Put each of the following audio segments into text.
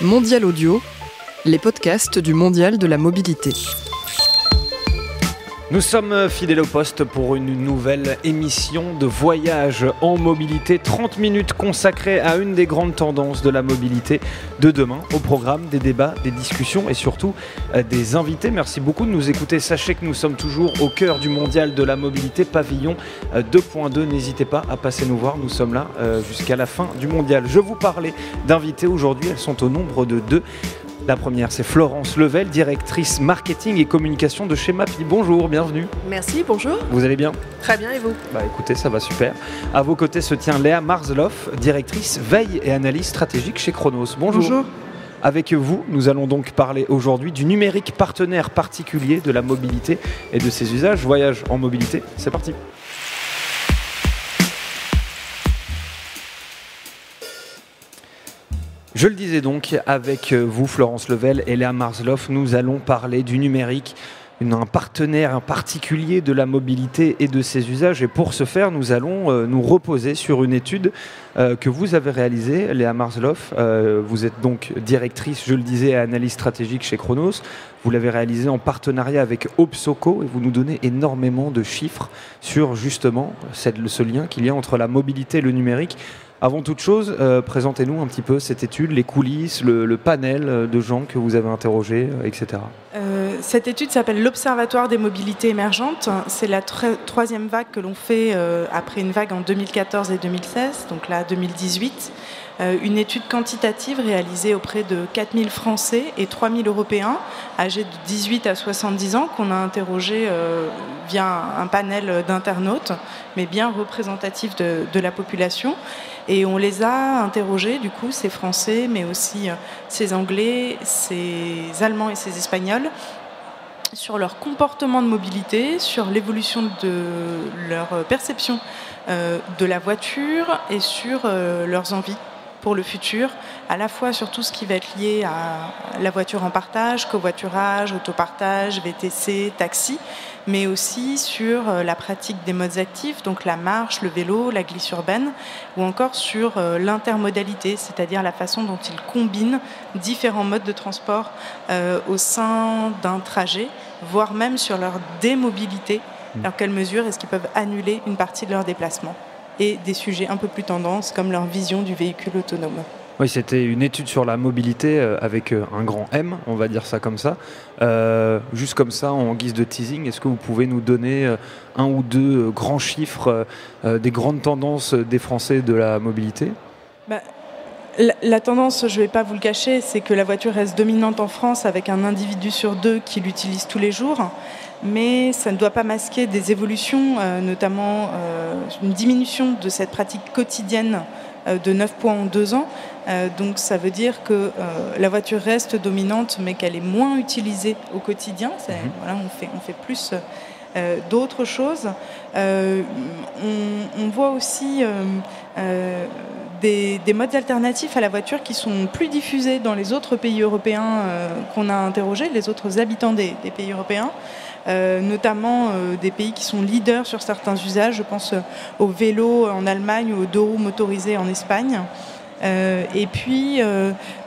Mondial Audio, les podcasts du Mondial de la mobilité. Nous sommes fidèles au poste pour une nouvelle émission de voyage en mobilité. 30 minutes consacrées à une des grandes tendances de la mobilité de demain. Au programme, des débats, des discussions et surtout des invités. Merci beaucoup de nous écouter. Sachez que nous sommes toujours au cœur du Mondial de la mobilité, pavillon 2.2. N'hésitez pas à passer nous voir. Nous sommes là jusqu'à la fin du Mondial. Je vous parlais d'invités aujourd'hui. Elles sont au nombre de 2. La première, c'est Florence Level, directrice marketing et communication de chez Mappy. Bonjour, bienvenue. Merci, bonjour. Vous allez bien ? Très bien, et vous ? Écoutez, ça va super. À vos côtés se tient Léa Marzloff, directrice veille et analyse stratégique chez Chronos. Bonjour. Bonjour. Avec vous, nous allons donc parler aujourd'hui du numérique partenaire particulier de la mobilité et de ses usages. Voyage en mobilité, c'est parti. Je le disais donc, avec vous, Florence Level et Léa Marzloff, nous allons parler du numérique, un partenaire particulier de la mobilité et de ses usages. Et pour ce faire, nous allons nous reposer sur une étude que vous avez réalisée, Léa Marzloff. Vous êtes donc directrice, je le disais, et analyse stratégique chez Chronos. Vous l'avez réalisée en partenariat avec Opsoco et vous nous donnez énormément de chiffres sur justement ce lien qu'il y a entre la mobilité et le numérique. Avant toute chose, présentez-nous un petit peu cette étude, les coulisses, le panel de gens que vous avez interrogés, etc. Cette étude s'appelle l'Observatoire des mobilités émergentes. C'est la troisième vague que l'on fait après une vague en 2014 et 2016, donc là 2018. Une étude quantitative réalisée auprès de 4000 Français et 3000 Européens âgés de 18 à 70 ans qu'on a interrogés via un panel d'internautes, mais bien représentatif de la population. Et on les a interrogés, du coup, ces Français, mais aussi ces Anglais, ces Allemands et ces Espagnols, sur leur comportement de mobilité, sur l'évolution de leur perception de la voiture et sur leurs envies pour le futur, à la fois sur tout ce qui va être lié à la voiture en partage, covoiturage, autopartage, VTC, taxi, mais aussi sur la pratique des modes actifs, donc la marche, le vélo, la glisse urbaine, ou encore sur l'intermodalité, c'est-à-dire la façon dont ils combinent différents modes de transport au sein d'un trajet, voire même sur leur démobilité, dans quelle mesure est-ce qu'ils peuvent annuler une partie de leur déplacement, et des sujets un peu plus tendance, comme leur vision du véhicule autonome. Oui, c'était une étude sur la mobilité avec un grand M, on va dire ça comme ça. Juste comme ça, en guise de teasing, est-ce que vous pouvez nous donner un ou deux grands chiffres des grandes tendances des Français de la mobilité ? La tendance, je ne vais pas vous le cacher, c'est que la voiture reste dominante en France avec un individu sur 2 qui l'utilise tous les jours. Mais ça ne doit pas masquer des évolutions, notamment une diminution de cette pratique quotidienne de 9 points en 2 ans. Donc ça veut dire que la voiture reste dominante, mais qu'elle est moins utilisée au quotidien. Voilà, on fait plus d'autres choses. On voit aussi des modes alternatifs à la voiture qui sont plus diffusés dans les autres pays européens qu'on a interrogés, les autres habitants des pays européens. Notamment des pays qui sont leaders sur certains usages. Je pense au vélo en Allemagne ou aux 2 roues motorisées en Espagne. Et puis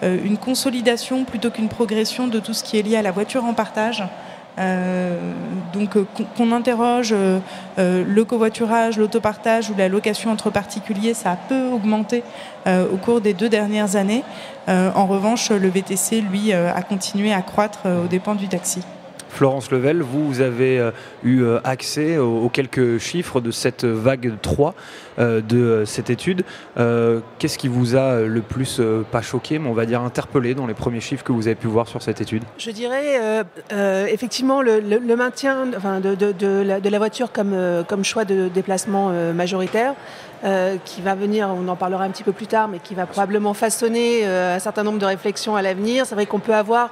une consolidation plutôt qu'une progression de tout ce qui est lié à la voiture en partage. Donc qu'on interroge le covoiturage, l'autopartage ou la location entre particuliers, ça a peu augmenté au cours des 2 dernières années. En revanche, le VTC, lui, a continué à croître aux dépens du taxi. Florence Level, vous avez eu accès aux quelques chiffres de cette vague 3 de cette étude. Qu'est-ce qui vous a le plus, pas choqué, mais on va dire interpellé dans les premiers chiffres que vous avez pu voir sur cette étude ? Je dirais effectivement le maintien de la voiture comme choix de déplacement majoritaire. Qui va venir, on en parlera un petit peu plus tard, mais qui va probablement façonner un certain nombre de réflexions à l'avenir. C'est vrai qu'on peut avoir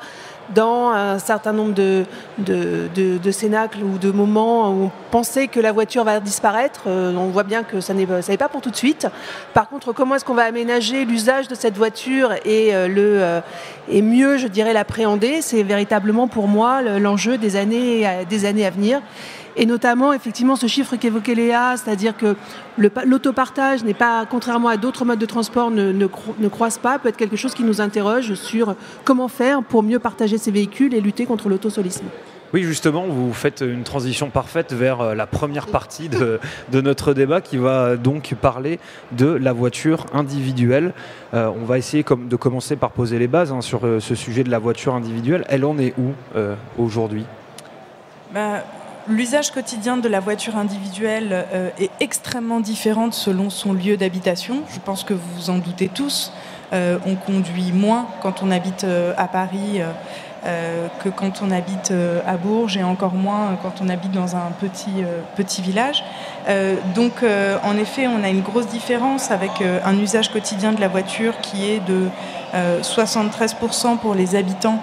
dans un certain nombre de cénacles ou de moments où on pensait que la voiture va disparaître. On voit bien que ça n'est pas pour tout de suite. Par contre, comment est-ce qu'on va aménager l'usage de cette voiture et mieux, je dirais, l'appréhender, c'est véritablement pour moi l'enjeu des années à venir. et notamment effectivement ce chiffre qu'évoquait Léa, c'est-à-dire que l'autopartage n'est pas, contrairement à d'autres modes de transport, ne croise pas, peut être quelque chose qui nous interroge sur comment faire pour mieux partager ces véhicules et lutter contre l'autosolisme. Oui, justement, vous faites une transition parfaite vers la première partie de notre débat qui va donc parler de la voiture individuelle. On va essayer de commencer par poser les bases sur ce sujet de la voiture individuelle. Elle en est où aujourd'hui ? L'usage quotidien de la voiture individuelle est extrêmement différent selon son lieu d'habitation. Je pense que vous vous en doutez tous. On conduit moins quand on habite à Paris que quand on habite à Bourges, et encore moins quand on habite dans un petit village. Donc en effet, on a une grosse différence avec un usage quotidien de la voiture qui est de 73% pour les habitants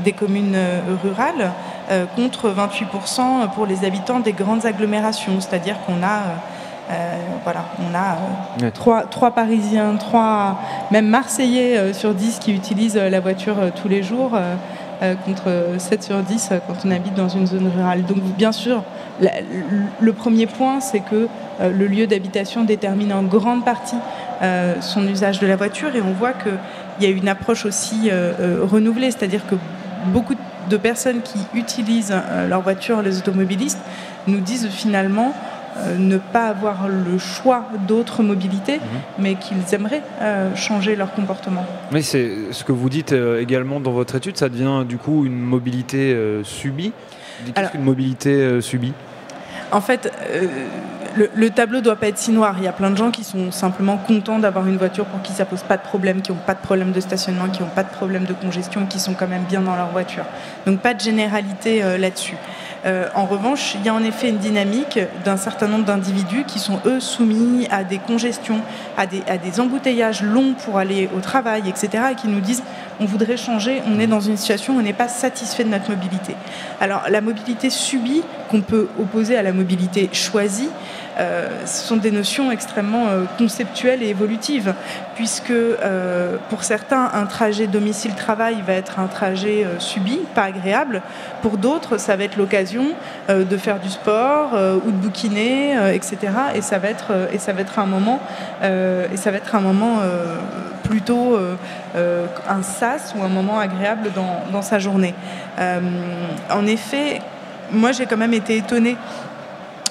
des communes rurales, contre 28% pour les habitants des grandes agglomérations. C'est-à-dire qu'on a trois Parisiens, même Marseillais sur 10 qui utilisent la voiture tous les jours, contre 7 sur 10 quand on habite dans une zone rurale. Donc bien sûr, le premier point, c'est que le lieu d'habitation détermine en grande partie son usage de la voiture, et on voit qu'il y a une approche aussi renouvelée, c'est-à-dire que beaucoup de personnes qui utilisent leur voiture, les automobilistes, nous disent finalement ne pas avoir le choix d'autres mobilités, mais qu'ils aimeraient changer leur comportement. Oui, c'est ce que vous dites également dans votre étude, ça devient du coup une mobilité subie. Qu'est-ce qu'une mobilité subie ? En fait, le tableau ne doit pas être si noir. Il y a plein de gens qui sont simplement contents d'avoir une voiture pour qui ça ne pose pas de problème, qui n'ont pas de problème de stationnement, qui n'ont pas de problème de congestion, qui sont quand même bien dans leur voiture. Donc pas de généralité là-dessus. En revanche, il y a en effet une dynamique d'un certain nombre d'individus qui sont, eux, soumis à des congestions, à des embouteillages longs pour aller au travail, etc., et qui nous disent on voudrait changer, on est dans une situation où on n'est pas satisfait de notre mobilité. Alors, la mobilité subie, qu'on peut opposer à la mobilité choisie, ce sont des notions extrêmement conceptuelles et évolutives, puisque pour certains, un trajet domicile-travail va être un trajet subi, pas agréable. Pour d'autres, ça va être l'occasion de faire du sport ou de bouquiner, etc. Et ça va être un moment, plutôt un sas ou un moment agréable dans sa journée. En effet, moi j'ai quand même été étonnée.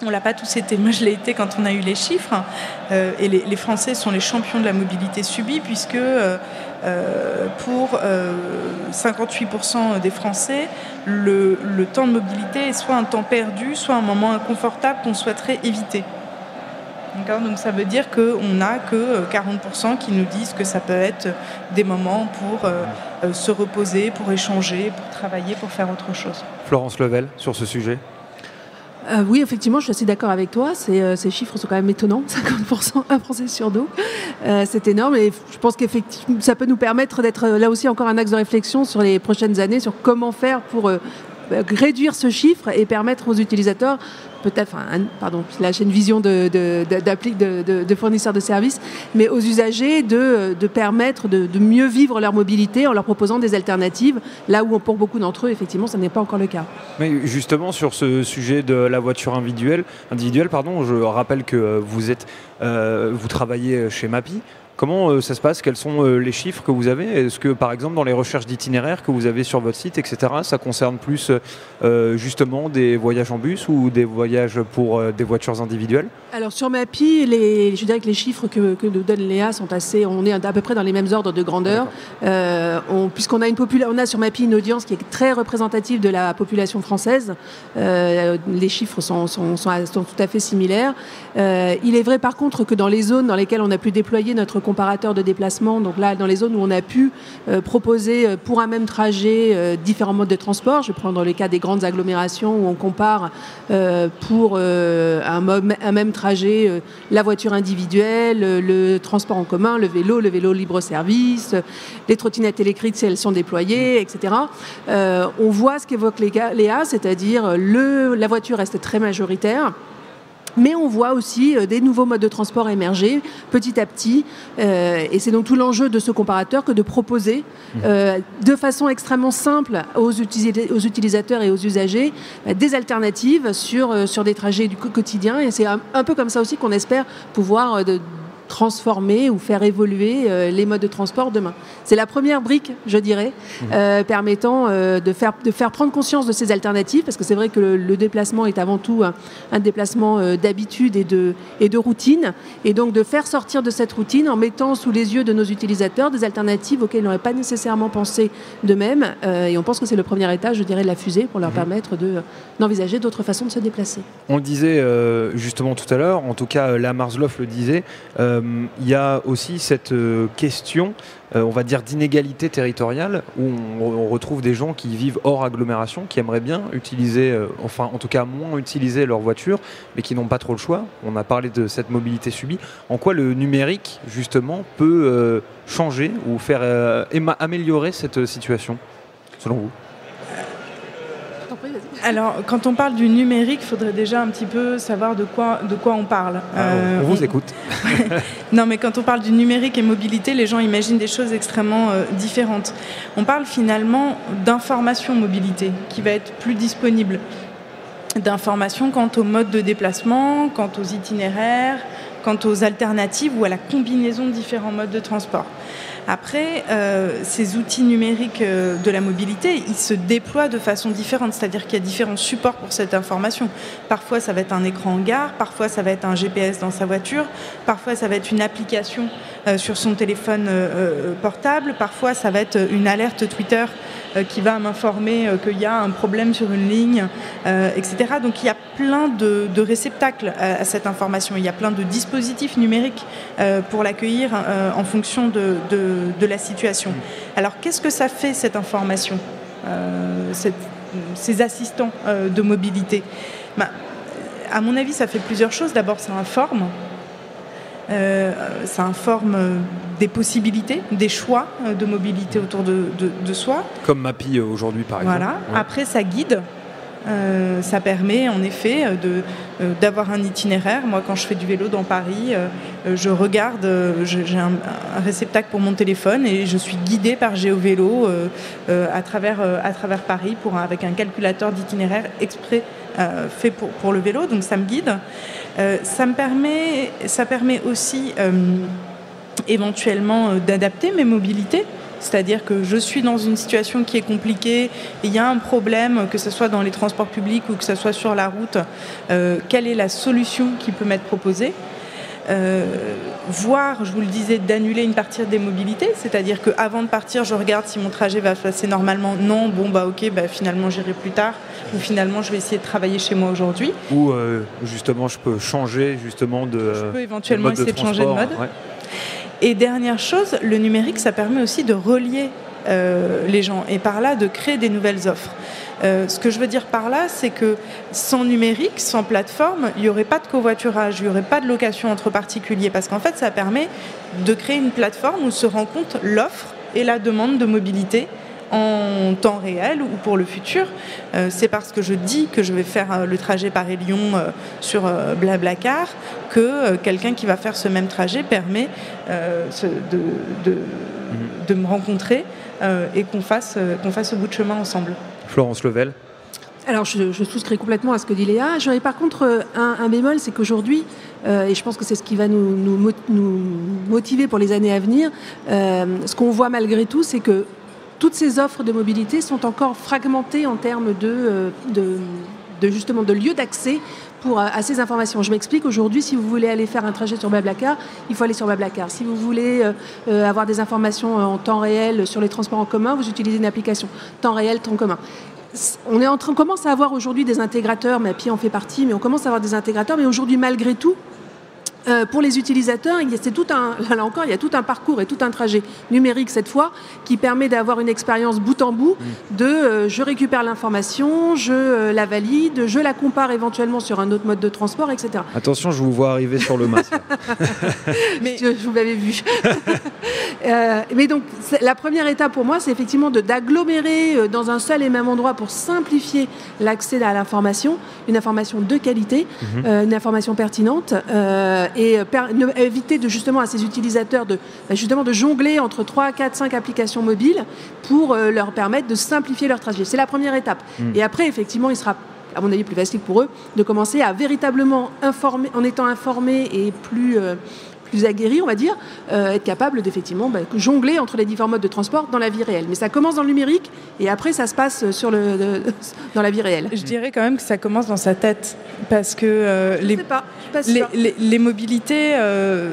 On ne l'a pas tous été. Moi, je l'ai été quand on a eu les chiffres. Et les Français sont les champions de la mobilité subie, puisque pour 58% des Français, le temps de mobilité est soit un temps perdu, soit un moment inconfortable qu'on souhaiterait éviter. D'accord ? Donc ça veut dire qu'on n'a que 40% qui nous disent que ça peut être des moments pour se reposer, pour échanger, pour travailler, pour faire autre chose. Florence Level, sur ce sujet ? Oui, effectivement, je suis assez d'accord avec toi. Ces chiffres sont quand même étonnants. 50%, un Français sur deux. C'est énorme, et je pense qu'effectivement, ça peut nous permettre d'être là aussi encore un axe de réflexion sur les prochaines années, sur comment faire pour réduire ce chiffre et permettre aux utilisateurs, peut-être, là j'ai une vision de fournisseurs de services, mais aux usagers de permettre de mieux vivre leur mobilité en leur proposant des alternatives, là où pour beaucoup d'entre eux, effectivement, ça n'est pas encore le cas. Mais justement, sur ce sujet de la voiture individuelle, je rappelle que vous travaillez chez Mappy. Comment ça se passe ? Quels sont les chiffres que vous avez ? Est-ce que, par exemple, dans les recherches d'itinéraires que vous avez sur votre site, etc., ça concerne plus justement des voyages en bus ou des voyages pour des voitures individuelles ? Alors, sur Mappy, je dirais que les chiffres que nous donne Léa sont on est à peu près dans les mêmes ordres de grandeur. Puisqu'on a sur Mappy une audience qui est très représentative de la population française, les chiffres sont tout à fait similaires. Il est vrai, par contre, que dans les zones dans lesquelles on a pu déployer notre comparateur de déplacement, donc là, dans les zones où on a pu proposer pour un même trajet différents modes de transport, je vais prendre le cas des grandes agglomérations où on compare pour un même trajet la voiture individuelle, le transport en commun, le vélo libre-service, les trottinettes électriques si elles sont déployées, etc. On voit ce qu'évoque Léa, c'est-à-dire la voiture reste très majoritaire. Mais on voit aussi des nouveaux modes de transport émerger petit à petit. Et c'est donc tout l'enjeu de ce comparateur que de proposer de façon extrêmement simple aux utilisateurs et aux usagers des alternatives sur des trajets du quotidien. Et c'est un peu comme ça aussi qu'on espère pouvoir transformer ou faire évoluer les modes de transport demain. C'est la première brique, je dirais, permettant de faire prendre conscience de ces alternatives, parce que c'est vrai que le déplacement est avant tout un déplacement d'habitude et de routine, et donc de faire sortir de cette routine en mettant sous les yeux de nos utilisateurs des alternatives auxquelles ils n'auraient pas nécessairement pensé d'eux-mêmes, et on pense que c'est le premier étage, je dirais, de la fusée pour leur permettre d'envisager d'autres façons de se déplacer. On le disait justement tout à l'heure, en tout cas la Marzloff le disait, il y a aussi cette question, on va dire, d'inégalité territoriale, où on retrouve des gens qui vivent hors agglomération, qui aimeraient bien utiliser, enfin en tout cas moins utiliser leur voiture, mais qui n'ont pas trop le choix. On a parlé de cette mobilité subie. En quoi le numérique, justement, peut changer ou faire améliorer cette situation, selon vous ? Alors, quand on parle du numérique, il faudrait déjà un petit peu savoir de quoi on parle. On vous écoute. Non, mais quand on parle du numérique et mobilité, les gens imaginent des choses extrêmement différentes. On parle finalement d'information mobilité qui va être plus disponible. D'informations quant au mode de déplacement, quant aux itinéraires, quant aux alternatives ou à la combinaison de différents modes de transport. Après, ces outils numériques de la mobilité, ils se déploient de façon différente, c'est-à-dire qu'il y a différents supports pour cette information. Parfois, ça va être un écran en gare, parfois, ça va être un GPS dans sa voiture, parfois, ça va être une application sur son téléphone portable, parfois, ça va être une alerte Twitter qui va m'informer qu'il y a un problème sur une ligne, etc. Donc il y a plein de réceptacles à cette information. Il y a plein de dispositifs numériques pour l'accueillir en fonction de la situation. Alors qu'est-ce que ça fait cette information, ces assistants de mobilité ? À mon avis, ça fait plusieurs choses. D'abord, ça informe. Ça informe des possibilités, des choix de mobilité autour de soi. Comme Mappy aujourd'hui, par exemple. Voilà. Ouais. Après, ça guide. Ça permet en effet d'avoir un itinéraire. Moi, quand je fais du vélo dans Paris, je regarde, j'ai un réceptacle pour mon téléphone et je suis guidée par GeoVélo à travers Paris avec un calculateur d'itinéraire exprès fait pour le vélo. Donc ça me guide. Ça permet aussi éventuellement d'adapter mes mobilités. C'est-à-dire que je suis dans une situation qui est compliquée, et il y a un problème, que ce soit dans les transports publics ou que ce soit sur la route, quelle est la solution qui peut m'être proposée ? Voire, je vous le disais, d'annuler une partie des mobilités, c'est-à-dire qu'avant de partir, je regarde si mon trajet va se passer normalement. Non, ok, finalement j'irai plus tard, ou finalement je vais essayer de travailler chez moi aujourd'hui. Ou justement, je peux changer justement de Je peux éventuellement essayer de changer de mode. Ouais. Et dernière chose, le numérique, ça permet aussi de relier les gens et par là de créer des nouvelles offres. Ce que je veux dire par là, c'est que sans numérique, sans plateforme, il n'y aurait pas de covoiturage, il n'y aurait pas de location entre particuliers, parce qu'en fait, ça permet de créer une plateforme où se rencontrent l'offre et la demande de mobilité en temps réel ou pour le futur. C'est parce que je dis que je vais faire le trajet Paris-Lyon sur Blablacar que quelqu'un qui va faire ce même trajet permet de me rencontrer et qu'on fasse ce bout de chemin ensemble. Florence Level. Alors, je souscris complètement à ce que dit Léa. J'aurais par contre un bémol, c'est qu'aujourd'hui, et je pense que c'est ce qui va nous motiver pour les années à venir, ce qu'on voit malgré tout, c'est que toutes ces offres de mobilité sont encore fragmentées en termes justement de lieux d'accès à ces informations. Je m'explique, aujourd'hui, si vous voulez aller faire un trajet sur Blablacar, il faut aller sur Blablacar. Si vous voulez avoir des informations en temps réel sur les transports en commun, vous utilisez une application. Temps réel, temps commun. On commence à avoir aujourd'hui des intégrateurs, Mappy en fait partie, mais on commence à avoir des intégrateurs, mais aujourd'hui, malgré tout, Pour les utilisateurs, il y a tout un parcours et tout un trajet numérique cette fois qui permet d'avoir une expérience bout en bout de je récupère l'information, je la valide, je la compare éventuellement sur un autre mode de transport, etc. Attention, je vous vois arriver sur le masque. Mais je vous l'avais vu. Mais donc, la première étape pour moi, c'est effectivement d'agglomérer dans un seul et même endroit pour simplifier l'accès à l'information, une information de qualité, une information pertinente. Et éviter justement à ces utilisateurs de jongler entre 3, 4, 5 applications mobiles pour leur permettre de simplifier leur trajet. C'est la première étape. Et après, effectivement, il sera, à mon avis, plus facile pour eux de commencer à véritablement informer, en étant informés et plus aguerris, on va dire, être capable d'effectivement jongler entre les différents modes de transport dans la vie réelle. Mais ça commence dans le numérique et après ça se passe dans la vie réelle. Je dirais quand même que ça commence dans sa tête parce que les mobilités,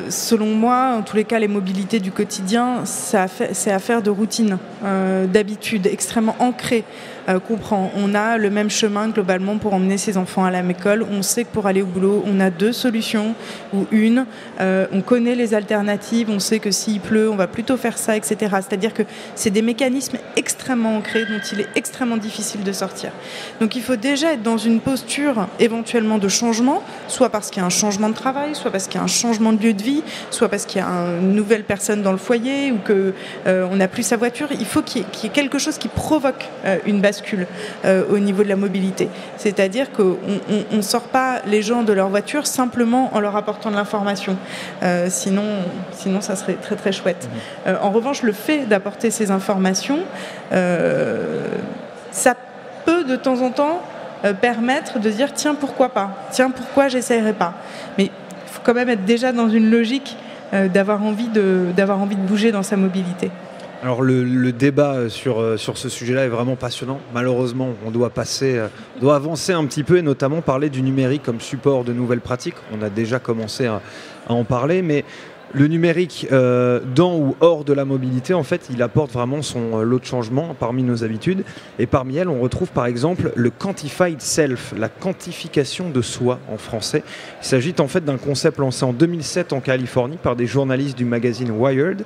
selon moi, en tous les cas les mobilités du quotidien, c'est affaire de routine, d'habitude, extrêmement ancrée. On a le même chemin globalement pour emmener ses enfants à l'école. On sait que pour aller au boulot, on a 2 solutions ou une. On connaît les alternatives. On sait que s'il pleut, on va plutôt faire ça, etc. C'est-à-dire que c'est des mécanismes extrêmement ancrés dont il est extrêmement difficile de sortir. Donc il faut déjà être dans une posture éventuellement de changement, soit parce qu'il y a un changement de travail, soit parce qu'il y a un changement de lieu de vie, soit parce qu'il y a une nouvelle personne dans le foyer ou qu'on n'a plus sa voiture. Il faut qu'il y ait quelque chose qui provoque une bascule au niveau de la mobilité. C'est-à-dire qu'on ne sort pas les gens de leur voiture simplement en leur apportant de l'information. Sinon, ça serait très très chouette. En revanche, le fait d'apporter ces informations, ça peut de temps en temps permettre de dire tiens, pourquoi pas ? Tiens, pourquoi j'essayerais pas ? Mais il faut quand même être déjà dans une logique d'avoir envie de bouger dans sa mobilité. Alors le débat sur ce sujet-là est vraiment passionnant. Malheureusement, on doit avancer un petit peu et notamment parler du numérique comme support de nouvelles pratiques. On a déjà commencé à en parler, mais le numérique, dans ou hors de la mobilité, en fait, il apporte vraiment son lot de changements parmi nos habitudes. Et parmi elles, on retrouve par exemple le quantified self, la quantification de soi en français. Il s'agit en fait d'un concept lancé en 2007 en Californie par des journalistes du magazine Wired.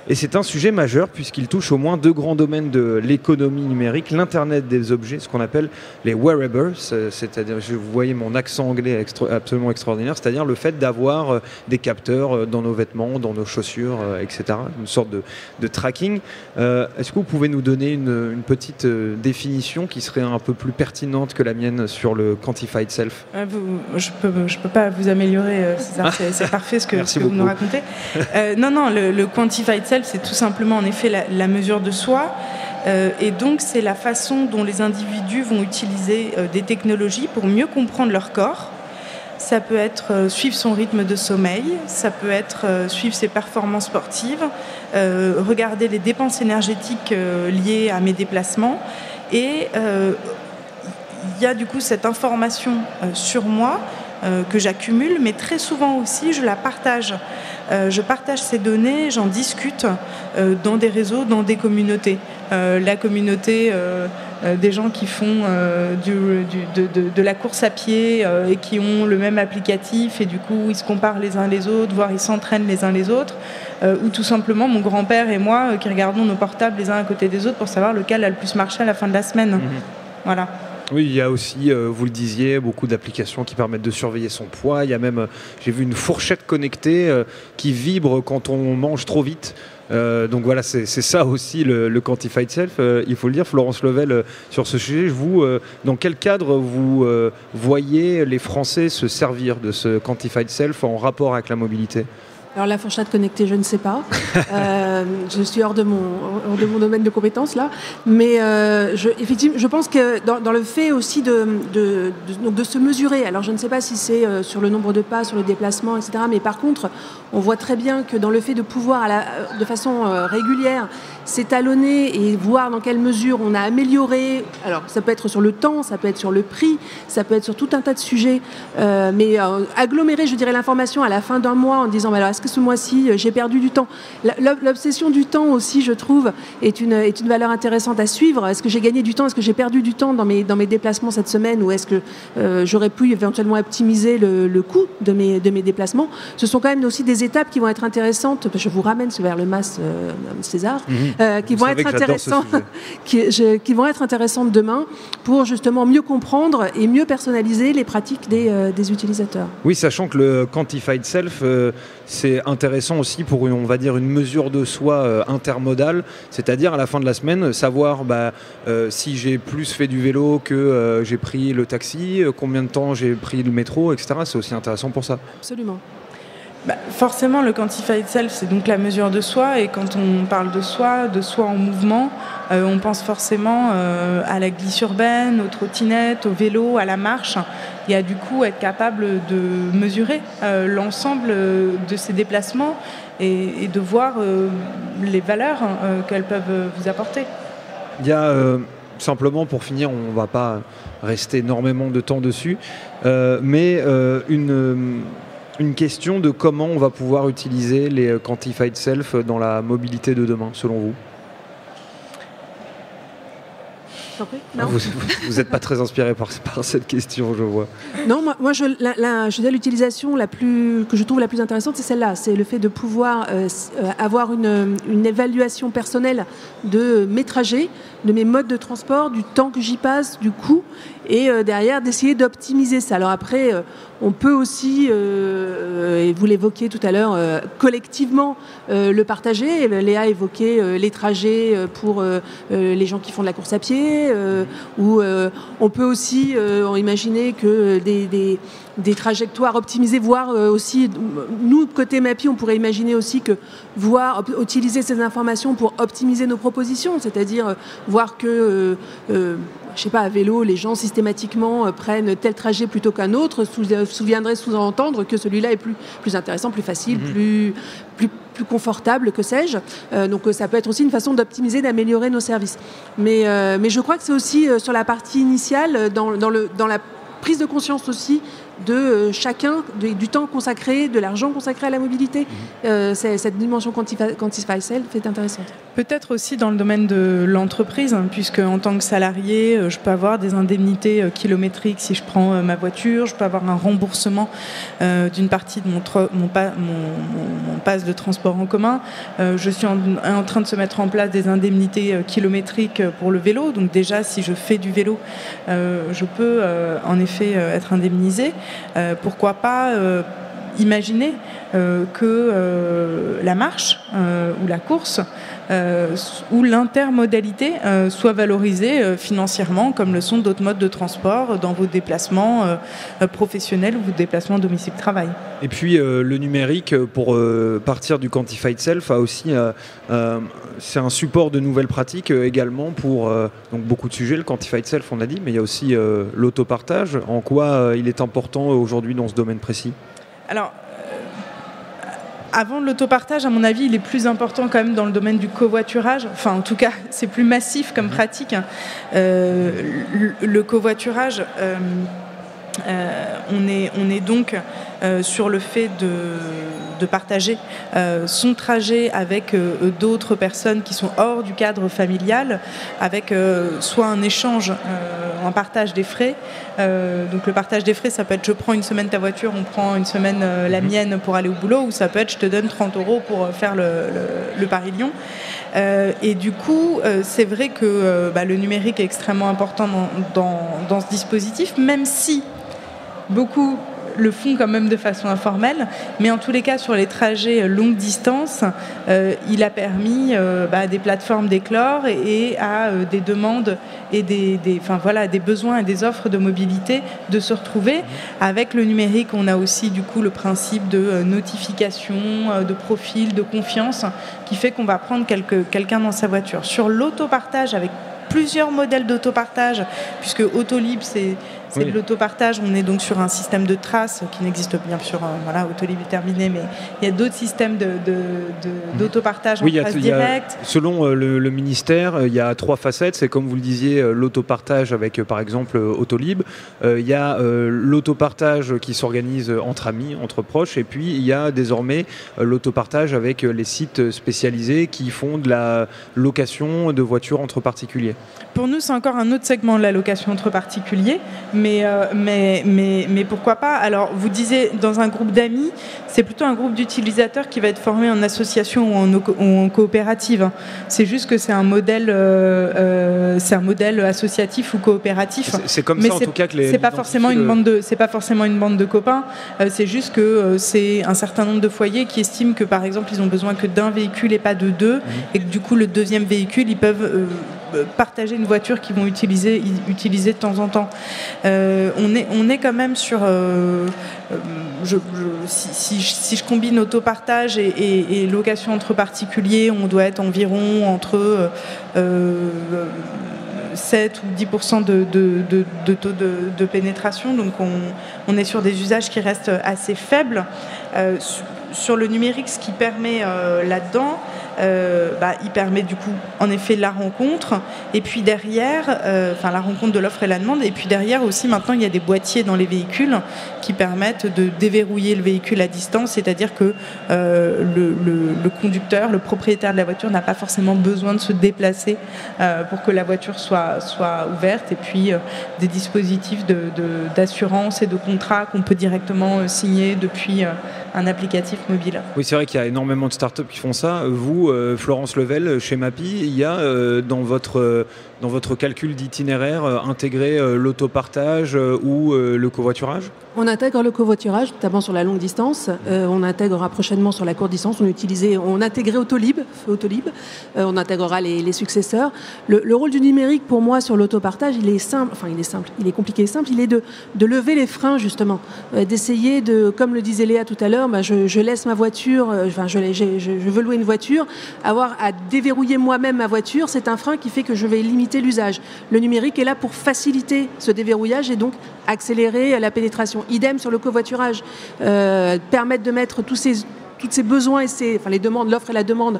Et c'est un sujet majeur puisqu'il touche au moins 2 grands domaines de l'économie numérique, l'Internet des objets, ce qu'on appelle les wearables, c'est-à-dire, vous voyez mon accent anglais absolument extraordinaire, c'est-à-dire le fait d'avoir des capteurs dans nos vêtements, dans nos chaussures, etc. Une sorte de tracking. Est-ce que vous pouvez nous donner une petite définition qui serait un peu plus pertinente que la mienne sur le quantified self ? Je peux pas vous améliorer, César, c'est parfait ce que vous nous racontez. Non, le quantified self, c'est tout simplement en effet la mesure de soi. Et donc c'est la façon dont les individus vont utiliser des technologies pour mieux comprendre leur corps. Ça peut être suivre son rythme de sommeil, ça peut être suivre ses performances sportives, regarder les dépenses énergétiques liées à mes déplacements. Et il y a du coup cette information sur moi que j'accumule, mais très souvent aussi je la partage. Je partage ces données, j'en discute dans des réseaux, dans des communautés. La communauté des gens qui font de la course à pied et qui ont le même applicatif et du coup ils se comparent les uns les autres, voire ils s'entraînent les uns les autres, ou tout simplement mon grand-père et moi qui regardons nos portables les uns à côté des autres pour savoir lequel a le plus marché à la fin de la semaine. Voilà. Oui, il y a aussi, vous le disiez, beaucoup d'applications qui permettent de surveiller son poids. Il y a même, j'ai vu une fourchette connectée qui vibre quand on mange trop vite. Donc voilà, c'est ça aussi le quantified self. Il faut le dire, Florence Level, sur ce sujet, vous, dans quel cadre vous voyez les Français se servir de ce quantified self en rapport avec la mobilité ? Alors la fourchette connectée, je ne sais pas. Je suis hors de mon domaine de compétences là. Mais effectivement, je pense que dans le fait aussi de se mesurer, alors je ne sais pas si c'est sur le nombre de pas, sur le déplacement, etc. Mais par contre, on voit très bien que dans le fait de pouvoir de façon régulière s'étalonner et voir dans quelle mesure on a amélioré, alors ça peut être sur le temps, ça peut être sur le prix, ça peut être sur tout un tas de sujets, mais agglomérer, je dirais, l'information à la fin d'un mois en disant, alors est-ce que ce mois-ci, j'ai perdu du temps. L'obsession du temps aussi, je trouve, est une valeur intéressante à suivre. Est-ce que j'ai gagné du temps? Est-ce que j'ai perdu du temps dans mes déplacements cette semaine? Ou est-ce que j'aurais pu éventuellement optimiser le coût de mes déplacements? Ce sont quand même aussi des étapes qui vont être intéressantes. Je vous ramène vers le MAS César, qui vont être intéressantes, qui vont être intéressantes demain pour justement mieux comprendre et mieux personnaliser les pratiques des utilisateurs. Oui, sachant que le Quantified Self, c'est intéressant aussi pour une mesure de soi intermodale, c'est-à-dire à la fin de la semaine, savoir si j'ai plus fait du vélo que j'ai pris le taxi, combien de temps j'ai pris le métro, etc. C'est aussi intéressant pour ça. Absolument. Forcément, le Quantified Self, c'est donc la mesure de soi. Et quand on parle de soi en mouvement, on pense forcément à la glisse urbaine, aux trottinettes, au vélo, à la marche. Et à du coup être capable de mesurer l'ensemble de ces déplacements et de voir les valeurs qu'elles peuvent vous apporter. Il y a simplement, pour finir, on ne va pas rester énormément de temps dessus, mais une question de comment on va pouvoir utiliser les Quantified Self dans la mobilité de demain, selon vous. Non. Vous n'êtes pas très inspiré par cette question, je vois. Non, moi je dirais l'utilisation que je trouve la plus intéressante, c'est celle-là. C'est le fait de pouvoir avoir une évaluation personnelle de mes trajets, de mes modes de transport, du temps que j'y passe, du coût, et derrière d'essayer d'optimiser ça. Alors après, on peut aussi, et vous l'évoquiez tout à l'heure, collectivement le partager. Léa évoquait les trajets pour les gens qui font de la course à pied, ou on peut aussi imaginer que des trajectoires optimisées, voire aussi, nous, côté MAPI, on pourrait imaginer aussi que utiliser ces informations pour optimiser nos propositions, c'est-à-dire voir que je sais pas, à vélo, les gens systématiquement prennent tel trajet plutôt qu'un autre, souviendrait sous-entendre que celui-là est plus intéressant, plus facile, plus confortable, que sais-je. Donc ça peut être aussi une façon d'optimiser, d'améliorer nos services. Mais je crois que c'est aussi sur la partie initiale, dans la prise de conscience aussi de chacun, du temps consacré, de l'argent consacré à la mobilité. Cette dimension Quantified Self est intéressante. Peut-être aussi dans le domaine de l'entreprise, puisque en tant que salarié, je peux avoir des indemnités kilométriques si je prends ma voiture, je peux avoir un remboursement d'une partie de mon pass de transport en commun. Je suis en train de se mettre en place des indemnités kilométriques pour le vélo. Donc déjà, si je fais du vélo, je peux en effet être indemnisé. Pourquoi pas imaginer que la marche ou la course ou l'intermodalité soit valorisée financièrement comme le sont d'autres modes de transport dans vos déplacements professionnels ou vos déplacements domicile-travail. Et puis le numérique, pour partir du Quantified Self, a aussi c'est un support de nouvelles pratiques également pour donc beaucoup de sujets. Le Quantified Self, on a dit, mais il y a aussi l'autopartage. En quoi il est important aujourd'hui dans ce domaine précis? Alors, avant l'autopartage, à mon avis, il est plus important quand même dans le domaine du covoiturage. Enfin, en tout cas, c'est plus massif comme pratique. Le covoiturage, on est donc sur le fait de partager son trajet avec d'autres personnes qui sont hors du cadre familial, avec soit un échange, un partage des frais. Donc le partage des frais, ça peut être je prends une semaine ta voiture, on prend une semaine la mienne pour aller au boulot, ou ça peut être je te donne 30 € pour faire le Paris-Lyon. Et du coup, c'est vrai que le numérique est extrêmement important dans ce dispositif, même si beaucoup le font quand même de façon informelle, mais en tous les cas sur les trajets longue distance, il a permis à des plateformes d'éclore et à des demandes et des besoins et des offres de mobilité de se retrouver. Avec le numérique, on a aussi du coup le principe de notification, de profil, de confiance, qui fait qu'on va prendre quelqu'un dans sa voiture. Sur l'autopartage, avec plusieurs modèles d'autopartage, puisque Autolib, c'est c'est de l'autopartage. On est donc sur un système de traces qui n'existe bien sûr, Autolib est terminé, mais il y a d'autres systèmes d'autopartage en trace directe. Selon le ministère, il y a 3 facettes. C'est comme vous le disiez, l'autopartage avec par exemple Autolib. Il y a l'autopartage qui s'organise entre amis, entre proches, et puis il y a désormais l'autopartage avec les sites spécialisés qui font de la location de voitures entre particuliers. Pour nous, c'est encore un autre segment de la location entre particuliers, mais pourquoi pas. Alors, vous disiez, dans un groupe d'amis, c'est plutôt un groupe d'utilisateurs qui va être formé en association ou en coopérative. C'est juste que c'est un modèle associatif ou coopératif. C'est comme ça, en tout cas, que les... C'est pas forcément une bande de copains. C'est juste que c'est un certain nombre de foyers qui estiment que, par exemple, ils ont besoin que d'un véhicule et pas de deux, et que du coup, le deuxième véhicule, ils peuvent partager une voiture qu'ils vont utiliser de temps en temps. On est quand même sur... si je combine autopartage et location entre particuliers, on doit être environ entre 7 ou 10% de taux de pénétration. Donc on est sur des usages qui restent assez faibles. Sur le numérique, ce qui permet là-dedans, il permet du coup en effet la rencontre, et puis derrière, la rencontre de l'offre et la demande, et puis derrière aussi maintenant il y a des boîtiers dans les véhicules qui permettent de déverrouiller le véhicule à distance, c'est-à-dire que le conducteur, le propriétaire de la voiture n'a pas forcément besoin de se déplacer pour que la voiture soit ouverte, et puis des dispositifs d'assurance et de contrat qu'on peut directement signer depuis un applicatif mobile. Oui, c'est vrai qu'il y a énormément de startups qui font ça. Vous, Florence Level, chez Mappy, il y a dans votre calcul d'itinéraire intégré l'autopartage ou le covoiturage ? On intègre le covoiturage, notamment sur la longue distance. On intégrera prochainement sur la courte distance. On intégrait Autolib. On intégrera les successeurs. Le rôle du numérique, pour moi, sur l'autopartage, il est simple. Enfin, il est simple. Il est compliqué et simple. Il est de lever les freins, justement. D'essayer de, comme le disait Léa tout à l'heure, je laisse ma voiture, je veux louer une voiture. Avoir à déverrouiller moi-même ma voiture, c'est un frein qui fait que je vais limiter l'usage. Le numérique est là pour faciliter ce déverrouillage et donc accélérer la pénétration. Idem sur le covoiturage, permettre de mettre tous ces besoins et les demandes, l'offre et la demande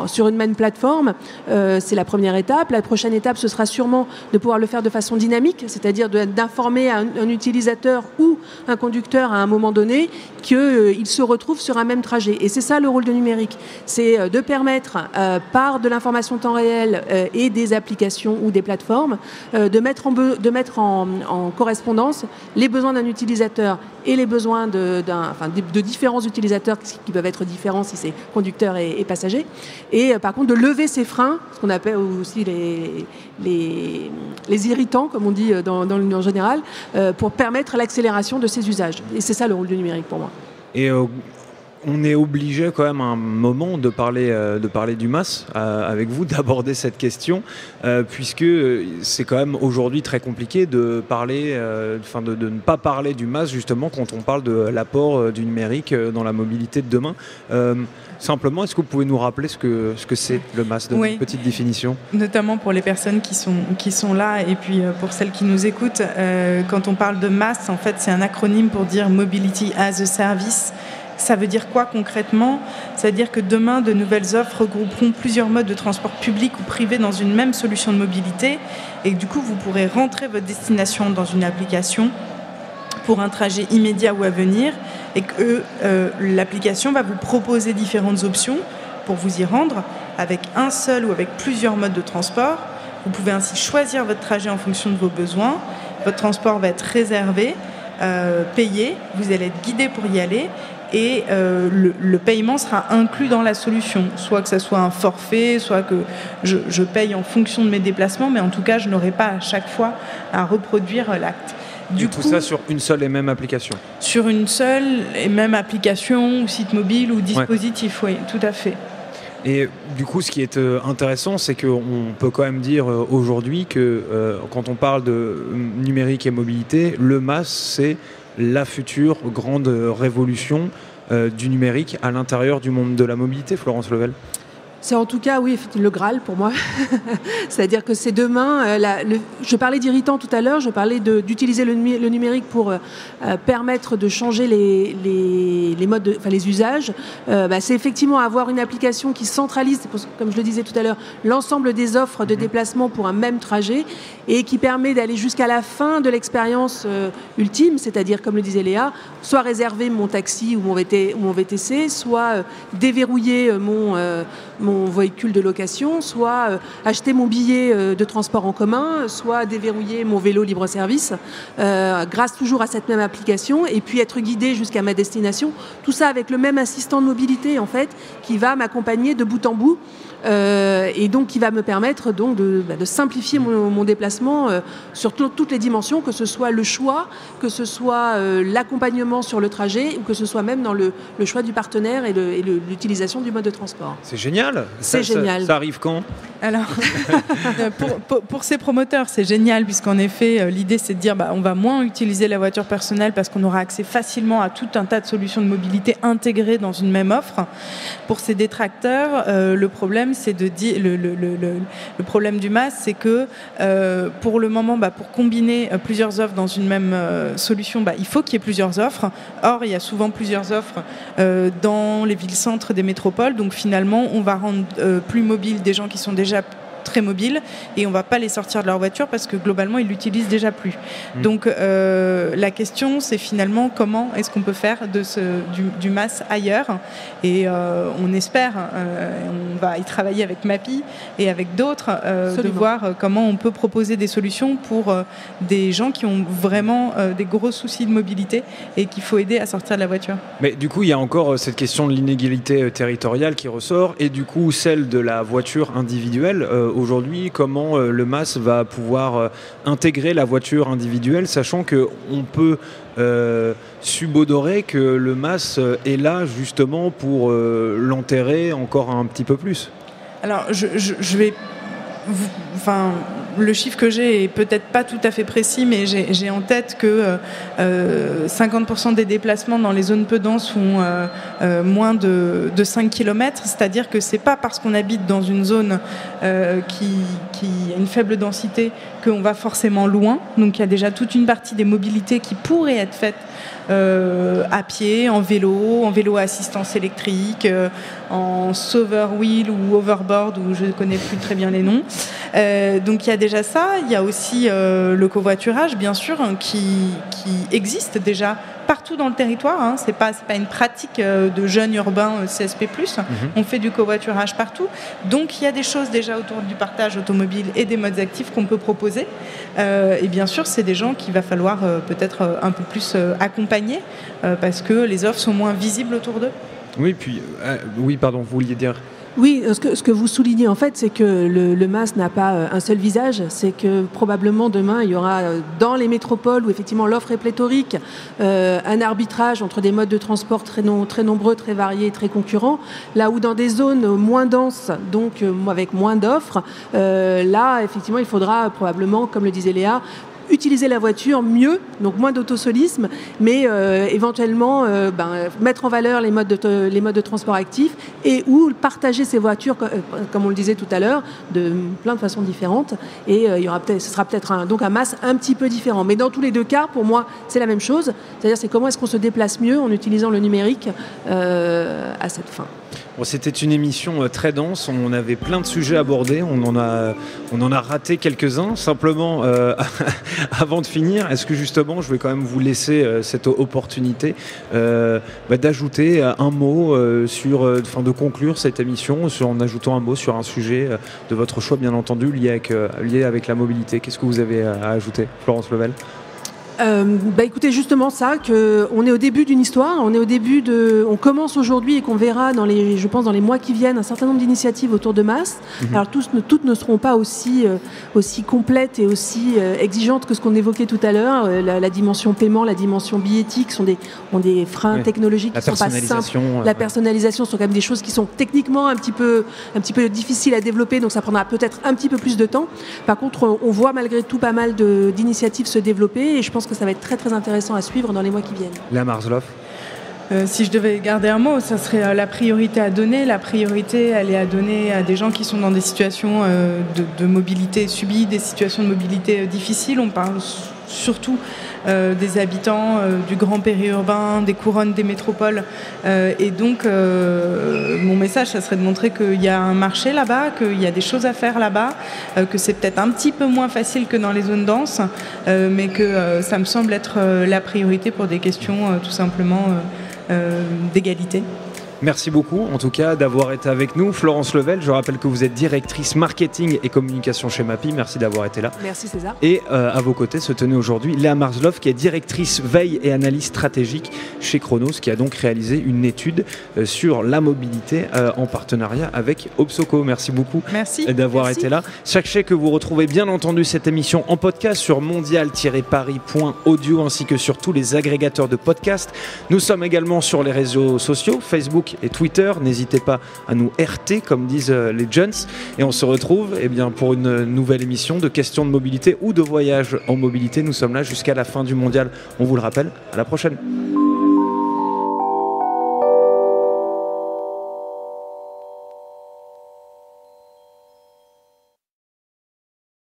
sur une même plateforme, c'est la première étape. La prochaine étape, ce sera sûrement de pouvoir le faire de façon dynamique, c'est-à-dire d'informer un utilisateur ou un conducteur à un moment donné qu'il se retrouve sur un même trajet. Et c'est ça le rôle du numérique, c'est de permettre, par de l'information temps réel et des applications ou des plateformes, de mettre en correspondance les besoins d'un utilisateur et les besoins de différents utilisateurs qui peuvent être différents si c'est conducteur et passager. Et par contre, de lever ces freins, ce qu'on appelle aussi les irritants, comme on dit en général, pour permettre l'accélération de ces usages. Et c'est ça le rôle du numérique pour moi. Et on est obligé quand même à un moment de parler du MaaS avec vous, d'aborder cette question, puisque c'est quand même aujourd'hui très compliqué de parler, de ne pas parler du MaaS justement quand on parle de l'apport du numérique dans la mobilité de demain. Simplement, est-ce que vous pouvez nous rappeler ce que c'est le MaaS, de une petite définition ? Notamment pour les personnes qui sont là et puis pour celles qui nous écoutent, quand on parle de MaaS, en fait, c'est un acronyme pour dire Mobility as a Service. Ça veut dire quoi concrètement ? C'est-à-dire que demain, de nouvelles offres regrouperont plusieurs modes de transport public ou privé dans une même solution de mobilité. Et du coup, vous pourrez rentrer votre destination dans une application pour un trajet immédiat ou à venir. Et que l'application va vous proposer différentes options pour vous y rendre avec un seul ou avec plusieurs modes de transport. Vous pouvez ainsi choisir votre trajet en fonction de vos besoins. Votre transport va être réservé, payé. Vous allez être guidé pour y aller. Et le paiement sera inclus dans la solution, soit que ça soit un forfait, soit que je paye en fonction de mes déplacements, mais en tout cas, je n'aurai pas à chaque fois à reproduire l'acte. Tout ça sur une seule et même application ? Sur une seule et même application, ou site mobile, ou dispositif, oui, tout à fait. Et du coup, ce qui est intéressant, c'est qu'on peut quand même dire aujourd'hui que quand on parle de numérique et mobilité, le MaaS, c'est la future grande révolution du numérique à l'intérieur du monde de la mobilité, Florence Level ? C'est en tout cas, oui, le Graal pour moi. C'est-à-dire que c'est demain. Je parlais d'irritant tout à l'heure, je parlais d'utiliser le numérique pour permettre de changer les modes, les usages. C'est effectivement avoir une application qui centralise, comme je le disais tout à l'heure, l'ensemble des offres de déplacement pour un même trajet et qui permet d'aller jusqu'à la fin de l'expérience ultime, c'est-à-dire, comme le disait Léa, soit réserver mon taxi ou mon VTC, soit déverrouiller mon véhicule de location, soit acheter mon billet de transport en commun, soit déverrouiller mon vélo libre-service, grâce toujours à cette même application, et puis être guidé jusqu'à ma destination. Tout ça avec le même assistant de mobilité, en fait, qui va m'accompagner de bout en bout. Et donc qui va me permettre donc de simplifier mon déplacement sur toutes les dimensions, que ce soit le choix, que ce soit l'accompagnement sur le trajet, ou que ce soit même dans le choix du partenaire et l'utilisation du mode de transport. C'est génial. C'est génial. Ça arrive quand ? Alors, pour ces promoteurs, c'est génial, puisqu'en effet, l'idée, c'est de dire on va moins utiliser la voiture personnelle parce qu'on aura accès facilement à tout un tas de solutions de mobilité intégrées dans une même offre. Pour ces détracteurs, le problème, c'est de dire le problème du MaaS, c'est que pour le moment, pour combiner plusieurs offres dans une même solution, il faut qu'il y ait plusieurs offres. Or, il y a souvent plusieurs offres dans les villes-centres des métropoles. Donc finalement, on va rendre plus mobiles des gens qui sont déjà très mobiles et on va pas les sortir de leur voiture parce que globalement ils l'utilisent déjà plus. Donc la question, c'est finalement comment est-ce qu'on peut faire du MaaS ailleurs, et on espère, on va y travailler avec MAPI et avec d'autres, de voir comment on peut proposer des solutions pour des gens qui ont vraiment des gros soucis de mobilité et qu'il faut aider à sortir de la voiture. Mais du coup, il y a encore cette question de l'inégalité territoriale qui ressort, et du coup celle de la voiture individuelle. Aujourd'hui, comment le MaaS va pouvoir intégrer la voiture individuelle, sachant qu'on peut subodorer que le MaaS est là justement pour l'enterrer encore un petit peu plus. Alors, je vais... le chiffre que j'ai est peut-être pas tout à fait précis, mais j'ai en tête que 50% des déplacements dans les zones peu denses font moins de 5 km, c'est-à-dire que c'est pas parce qu'on habite dans une zone qui a une faible densité qu'on va forcément loin. Donc il y a déjà toute une partie des mobilités qui pourraient être faites à pied, en vélo à assistance électrique, en saver wheel ou overboard, où je ne connais plus très bien les noms. Donc il y a déjà ça. Il y a aussi le covoiturage, bien sûr, qui existe déjà partout dans le territoire. C'est pas une pratique de jeunes urbains CSP+. On fait du covoiturage partout. Donc il y a des choses déjà autour du partage automobile et des modes actifs qu'on peut proposer. Et bien sûr, c'est des gens qu'il va falloir peut-être un peu plus accompagner parce que les offres sont moins visibles autour d'eux. Oui, oui, pardon, vous vouliez dire... Oui, ce que vous soulignez en fait, c'est que le MaaS n'a pas un seul visage. C'est que probablement demain, il y aura dans les métropoles où effectivement l'offre est pléthorique, un arbitrage entre des modes de transport très nombreux, très variés, très concurrents. Là où dans des zones moins denses, donc avec moins d'offres, là effectivement il faudra probablement, comme le disait Léa, utiliser la voiture mieux, donc moins d'autosolisme, mais éventuellement mettre en valeur les modes de transport actifs et ou partager ces voitures, comme on le disait tout à l'heure, de plein de façons différentes. Et ce sera peut-être un MaaS un petit peu différent. Mais dans tous les deux cas, pour moi, c'est la même chose. C'est-à-dire, c'est comment est-ce qu'on se déplace mieux en utilisant le numérique à cette fin. Bon, c'était une émission très dense, on avait plein de sujets abordés, on en a raté quelques-uns. Simplement, avant de finir, est-ce que justement, je vais quand même vous laisser cette opportunité d'ajouter un mot de conclure cette émission en ajoutant un mot sur un sujet de votre choix, bien entendu, lié avec la mobilité. Qu'est-ce que vous avez à ajouter, Florence Level ? Écoutez, justement ça, qu'on est au début d'une histoire, on commence aujourd'hui et qu'on verra dans les mois qui viennent un certain nombre d'initiatives autour de MaaS. Alors toutes ne seront pas aussi complètes et aussi exigeantes que ce qu'on évoquait tout à l'heure. La dimension paiement, la dimension billettique ont des freins technologiques qui sont pas simples. La personnalisation sont quand même des choses qui sont techniquement un petit peu difficiles à développer, donc ça prendra peut-être un petit peu plus de temps. Par contre, on voit malgré tout pas mal d'initiatives se développer et je pense que ça va être très très intéressant à suivre dans les mois qui viennent. La Marzloff. Si je devais garder un mot, ça serait la priorité à donner. La priorité, elle est à donner à des gens qui sont dans des situations de mobilité subie, des situations de mobilité difficiles. On parle surtout des habitants du grand périurbain, des couronnes, des métropoles. Et donc, mon message, ça serait de montrer qu'il y a un marché là-bas, qu'il y a des choses à faire là-bas, que c'est peut-être un petit peu moins facile que dans les zones denses, mais que ça me semble être la priorité pour des questions tout simplement d'égalité. Merci beaucoup, en tout cas, d'avoir été avec nous. Florence Level, je rappelle que vous êtes directrice marketing et communication chez MAPI. Merci d'avoir été là. Merci César. Et à vos côtés se tenait aujourd'hui Léa Marzloff, qui est directrice veille et analyse stratégique chez Chronos, qui a donc réalisé une étude sur la mobilité en partenariat avec Obsoco. Merci beaucoup d'avoir été là. Sachez que vous retrouvez bien entendu cette émission en podcast sur mondial-paris.audio ainsi que sur tous les agrégateurs de podcasts. Nous sommes également sur les réseaux sociaux, Facebook et Twitter. N'hésitez pas à nous RT, comme disent les jeunes. Et on se retrouve pour une nouvelle émission de questions de mobilité ou de voyage en mobilité. Nous sommes là jusqu'à la fin du mondial. On vous le rappelle, à la prochaine.